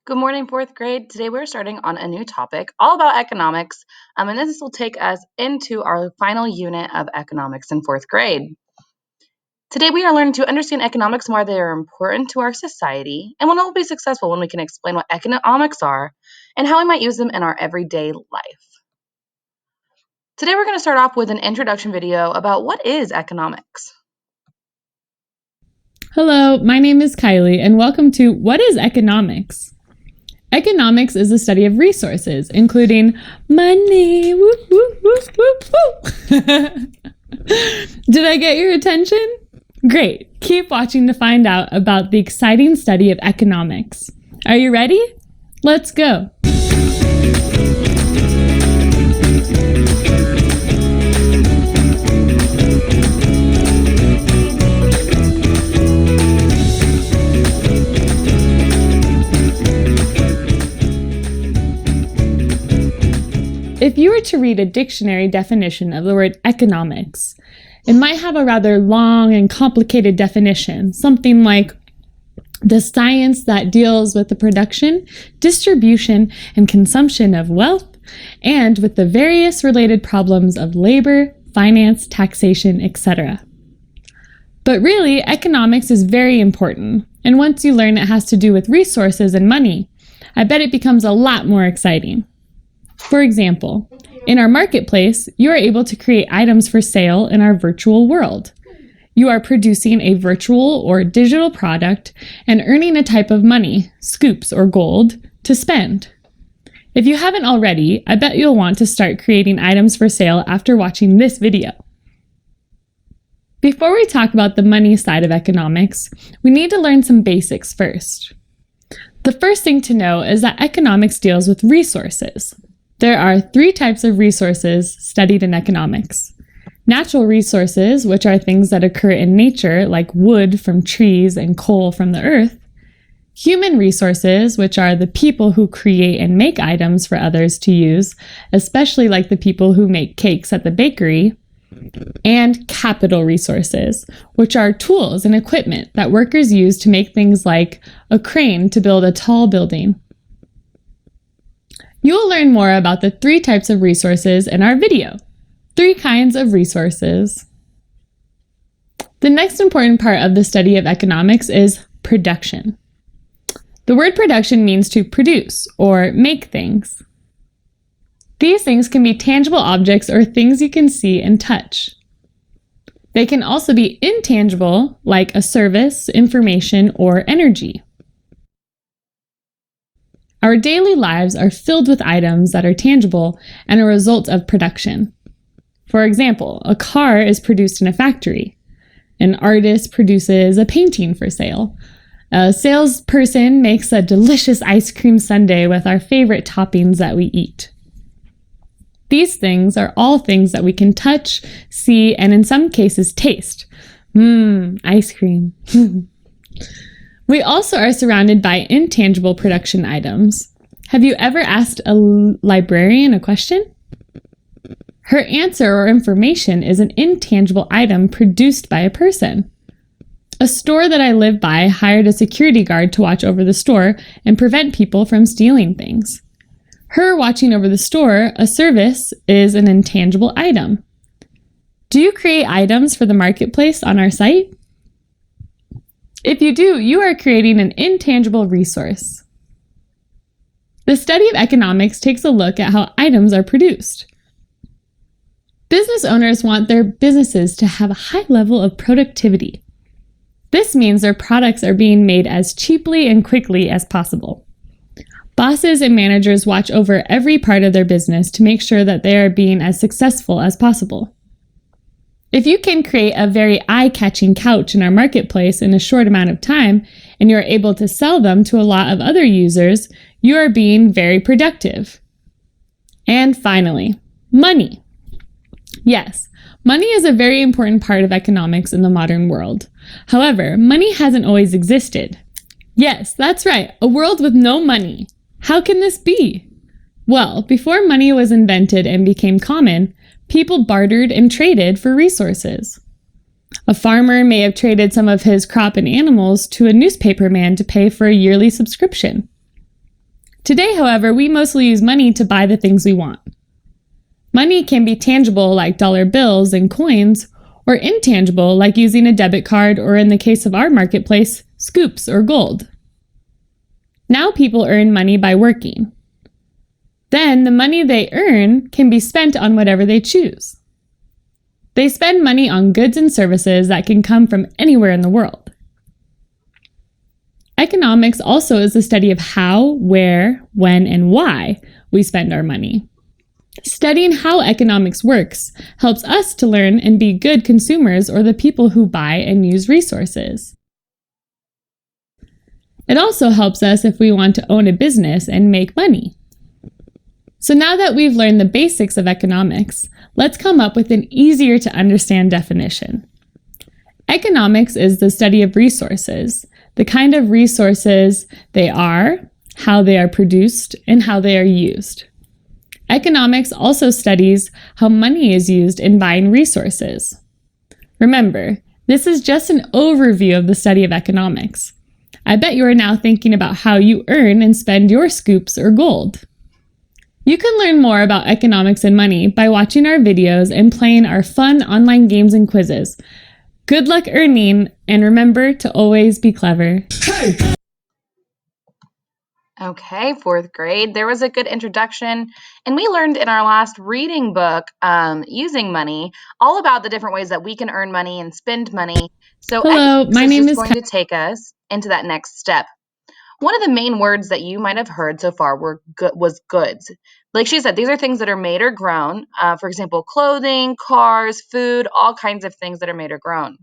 Good morning, fourth grade. Today we're starting on a new topic all about economics, and this will take us into our final unit of economics in fourth grade. Today we are learning to understand economics and why they are important to our society, and we'll be successful when we can explain what economics are and how we might use them in our everyday life. Today we're going to start off with an introduction video about what is economics. Hello, my name is Kylie, and welcome to What is Economics? Economics is the study of resources, including money. Whoop, whoop, whoop, whoop, whoop. Did I get your attention? Great. Keep watching to find out about the exciting study of economics. Are you ready? Let's go. If you were to read a dictionary definition of the word economics, it might have a rather long and complicated definition, something like the science that deals with the production, distribution, and consumption of wealth, and with the various related problems of labor, finance, taxation, etc. But really, economics is very important, and once you learn it has to do with resources and money, I bet it becomes a lot more exciting. For example, in our marketplace, you are able to create items for sale in our virtual world. You are producing a virtual or digital product and earning a type of money, scoops or gold, to spend. If you haven't already, I bet you'll want to start creating items for sale after watching this video. Before we talk about the money side of economics, we need to learn some basics first. The first thing to know is that economics deals with resources. There are three types of resources studied in economics. Natural resources, which are things that occur in nature, like wood from trees and coal from the earth. Human resources, which are the people who create and make items for others to use, especially like the people who make cakes at the bakery. And capital resources, which are tools and equipment that workers use to make things like a crane to build a tall building. You will learn more about the three types of resources in our video. 3 kinds of resources. The next important part of the study of economics is production. The word production means to produce or make things. These things can be tangible objects or things you can see and touch. They can also be intangible, like a service, information, or energy. Our daily lives are filled with items that are tangible and a result of production. For example, a car is produced in a factory. An artist produces a painting for sale. A salesperson makes a delicious ice cream sundae with our favorite toppings that we eat. These things are all things that we can touch, see, and in some cases taste. Ice cream. We also are surrounded by intangible production items. Have you ever asked a librarian a question? Her answer or information is an intangible item produced by a person. A store that I live by hired a security guard to watch over the store and prevent people from stealing things. Her watching over the store, a service, is an intangible item. Do you create items for the marketplace on our site? If you do, you are creating an intangible resource. The study of economics takes a look at how items are produced. Business owners want their businesses to have a high level of productivity. This means their products are being made as cheaply and quickly as possible. Bosses and managers watch over every part of their business to make sure that they are being as successful as possible. If you can create a very eye-catching couch in our marketplace in a short amount of time, and you're able to sell them to a lot of other users, you are being very productive. And finally, money. Yes, money is a very important part of economics in the modern world. However, money hasn't always existed. Yes, that's right, a world with no money. How can this be? Well, before money was invented and became common, people bartered and traded for resources. A farmer may have traded some of his crop and animals to a newspaper man to pay for a yearly subscription. Today, however, we mostly use money to buy the things we want. Money can be tangible like dollar bills and coins, or intangible like using a debit card or, in the case of our marketplace, scoops or gold. Now people earn money by working. Then the money they earn can be spent on whatever they choose. They spend money on goods and services that can come from anywhere in the world. Economics also is the study of how, where, when, and why we spend our money. Studying how economics works helps us to learn and be good consumers or the people who buy and use resources. It also helps us if we want to own a business and make money. So now that we've learned the basics of economics, let's come up with an easier to understand definition. Economics is the study of resources, the kind of resources they are, how they are produced, and how they are used. Economics also studies how money is used in buying resources. Remember, this is just an overview of the study of economics. I bet you are now thinking about how you earn and spend your scoops or gold. You can learn more about economics and money by watching our videos and playing our fun online games and quizzes. Good luck earning, and remember to always be clever. Hey! Okay, fourth grade. There was a good introduction, and we learned in our last reading book, Using Money, all about the different ways that we can earn money and spend money. So Hello, my name is going to take us into that next step. One of the main words that you might have heard so far was goods. Like she said, these are things that are made or grown. For example, clothing, cars, food, all kinds of things that are made or grown.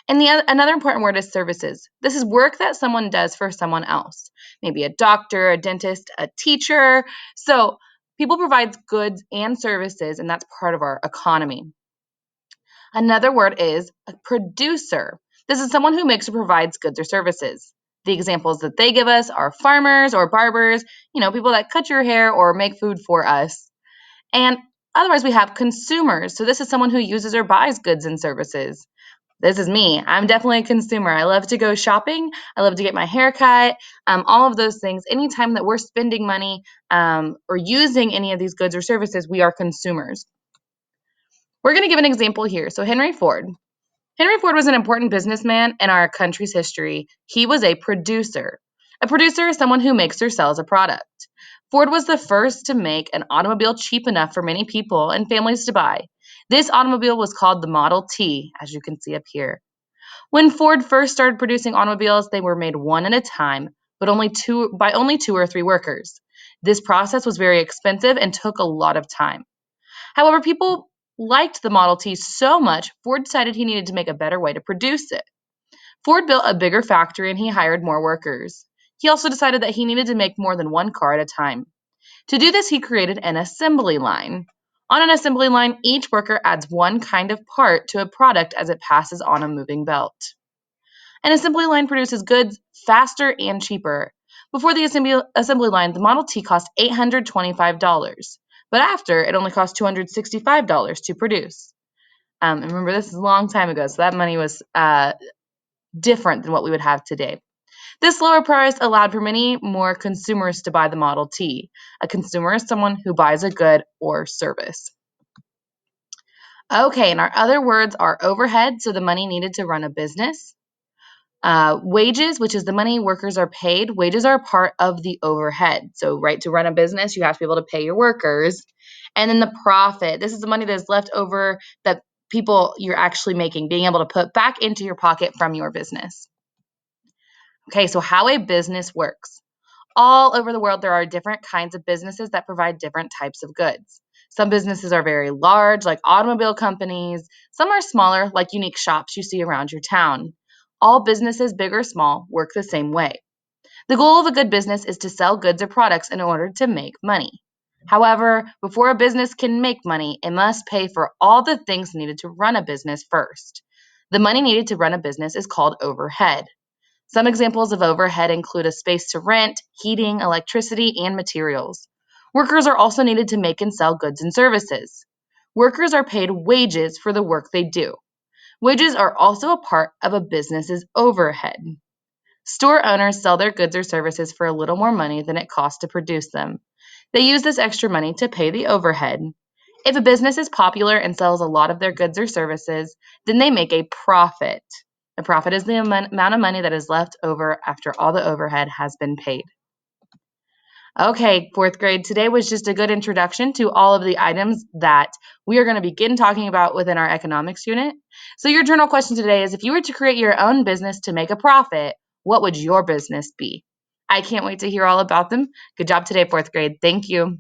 And another important word is services. This is work that someone does for someone else, maybe a doctor, a dentist, a teacher. So people provide goods and services, and that's part of our economy. Another word is a producer. This is someone who makes or provides goods or services. The examples that they give us are farmers or barbers, people that cut your hair or make food for us. And otherwise, we have consumers. So this is someone who uses or buys goods and services. This is me. I'm definitely a consumer. I love to go shopping. I love to get my hair cut, all of those things. Anytime that we're spending money or using any of these goods or services, we are consumers. We're going to give an example here. So Henry Ford. Henry Ford was an important businessman in our country's history. He was a producer. A producer is someone who makes or sells a product. Ford was the first to make an automobile cheap enough for many people and families to buy. This automobile was called the Model T, as you can see up here. When Ford first started producing automobiles, they were made one at a time, but only two or three workers. This process was very expensive and took a lot of time. However, people liked the Model T so much, Ford decided he needed to make a better way to produce it. Ford built a bigger factory and he hired more workers. He also decided that he needed to make more than one car at a time. To do this, he created an assembly line. On an assembly line, each worker adds one kind of part to a product as it passes on a moving belt. An assembly line produces goods faster and cheaper. Before the assembly line, the Model T cost $825. But after, it only cost $265 to produce. And remember, this is a long time ago, so that money was different than what we would have today. This lower price allowed for many more consumers to buy the Model T. A consumer is someone who buys a good or service. Okay, and our other words are overhead, so the money needed to run a business. Wages, which is the money workers are paid. Wages are part of the overhead. So, right, to run a business, you have to be able to pay your workers. And then the profit. This is the money that is left over that you're actually making, being able to put back into your pocket from your business. Okay, so how a business works. All over the world, there are different kinds of businesses that provide different types of goods. Some businesses are very large, like automobile companies. Some are smaller, like unique shops you see around your town. All businesses, big or small, work the same way. The goal of a good business is to sell goods or products in order to make money. However, before a business can make money, it must pay for all the things needed to run a business first. The money needed to run a business is called overhead. Some examples of overhead include a space to rent, heating, electricity, and materials. Workers are also needed to make and sell goods and services. Workers are paid wages for the work they do. Wages are also a part of a business's overhead. Store owners sell their goods or services for a little more money than it costs to produce them. They use this extra money to pay the overhead. If a business is popular and sells a lot of their goods or services, then they make a profit. A profit is the amount of money that is left over after all the overhead has been paid. Okay, fourth grade, today was just a good introduction to all of the items that we are going to begin talking about within our economics unit. So your journal question today is, if you were to create your own business to make a profit, what would your business be? I can't wait to hear all about them. Good job today, fourth grade. Thank you.